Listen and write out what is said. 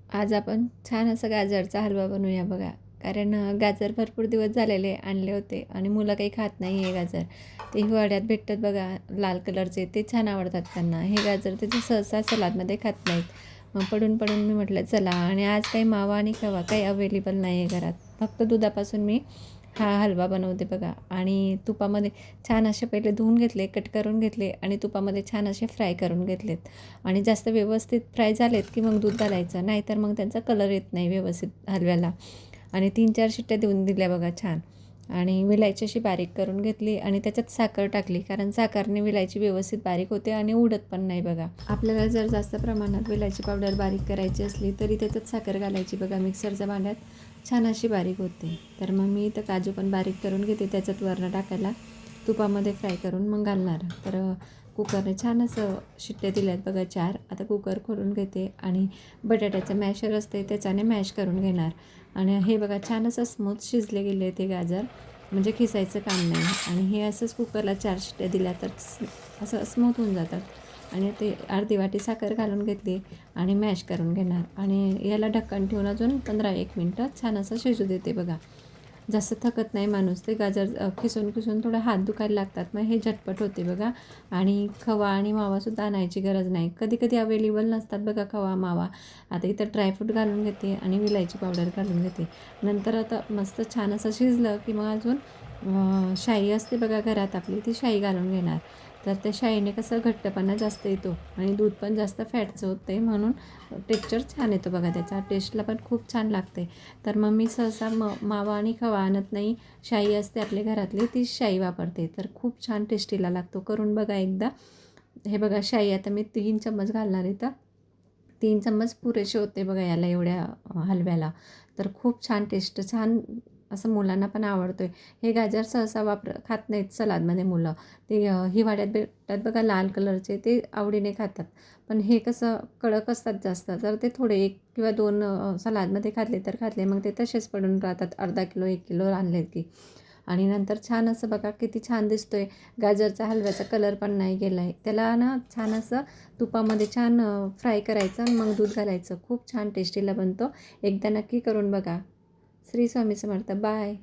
आज आपण छान असा गाजरचा हलवा बनवूया बघा. कारण गाजर भरपूर दिवस झालेले आणले होते आणि मुलं काही खात नाही आहे गाजर. ते हिवाळ्यात भेटतात बघा लाल कलरचे, ते छान आवडतात त्यांना. हे गाजर ते सहसा सलादमध्ये खात नाहीत. मग पडून पडून मी म्हटलं चला, आणि आज काही मावा आणि खवा काही अवेलेबल नाही आहे घरात. फक्त दुधापासून मी हा हलवा बनवते बघा. आणि तुपामध्ये छान असे पहिले धुवून घेतले, कट करून घेतले आणि तुपामध्ये छान असे फ्राय करून घेतलेत. आणि जास्त व्यवस्थित फ्राय झालेत की मग दूध घालायचं, नाहीतर मग त्यांचा कलर येत नाही व्यवस्थित हलव्याला. आणि 3-4 शिट्ट्या देऊन दिल्या बघा छान. आणि विलायची अशी बारीक करून घेतली आणि त्याच्यात साखर टाकली, कारण साखरने विलायची व्यवस्थित बारीक होते आणि उडत पण नाही बघा. आपल्याला जर जास्त प्रमाणात विलायची पावडर बारीक करायची असली तरी त्याच्यात साखर घालायची बघा. मिक्सरच्या भांड्यात छान अशी बारीक होते. तर मग मी इथं काजू पण बारीक करून घेते, त्याच्यात वरनं टाकायला तुपामध्ये फ्राय करून मग घालणार. तर कुकरने छान असं शिट्ट्या दिल्यात बघा 4. आता कुकर खोलून घेते आणि बटाट्याचं मॅशर असते त्याच्याने मॅश करून घेणार. आणि हे बघा छान असं स्मूथ शिजले गेले ते गाजर, म्हणजे खिसायचं काम नाही. आणि हे असंच कुकरला 4 शिट्ट्या दिल्या तर असं स्मूथ होऊन जातात. आणि ते अर्धी वाटी साखर घालून घेतली आणि मॅश करून घेणार. आणि याला ढक्कन ठेवून अजून 15-1 मिनटं छान असं शिजू देते बघा. जास्त थकत नाही माणूस. ते गाजर खिसून खिसून थोडं हात दुखायला लागतात, मग हे झटपट होते बघा. आणि खवा आणि मावासुद्धा आणायची गरज नाही. कधी कधी अवेलेबल नसतात बघा खवा मावा. आता इथं ड्रायफ्रूट घालून घेते आणि विलायची पावडर घालून घेते. नंतर आता मस्त छान असं शिजलं की मग अजून शाई असते बघा घरात आपली, ती शाई घालून घेणार. तर त्या शाईने कसं घट्टपणा जास्त येतो आणि दूध पण जास्त फॅटचं होते, म्हणून टेक्स्चर छान येतो बघा. त्याचा टेस्टला पण खूप छान लागते. तर मग मी सहसा मावा आणि खवा आणत नाही. शाई असते आपल्या घरातली, ती शाई वापरते. तर खूप छान टेस्टीला लागतो. करून बघा एकदा. हे बघा शाई आता मी 3 चम्मच घालणार इथं. 3 चम्मच पुरेसे होते बघा याला, एवढ्या हलव्याला. तर खूप छान टेस्ट, छान असं मुलांना पण आवडतो आहे. हे गाजर सहसा खात नाहीत सलादमध्ये मुलं. ते हिवाळ्यात भेटतात बघा लाल कलरचे, ते आवडीने खातात. पण हे कसं कडक असतात जास्त, तर ते थोडे 1 किंवा 2 सलादमध्ये खाल्ले तर खाल्ले, मग ते तसेच पडून राहतात. अर्धा किलो 1 किलो आणले की. आणि नंतर छान असं बघा किती छान दिसतोय. गाजरचा हलव्याचा कलर पण नाही गेला आहे. त्याला ना छान असं तुपामध्ये छान फ्राय करायचं आणि मग दूध घालायचं. खूप छान टेस्टीला बनतो. एकदा नक्की करून बघा. श्री स्वामी समर्थ. बाय.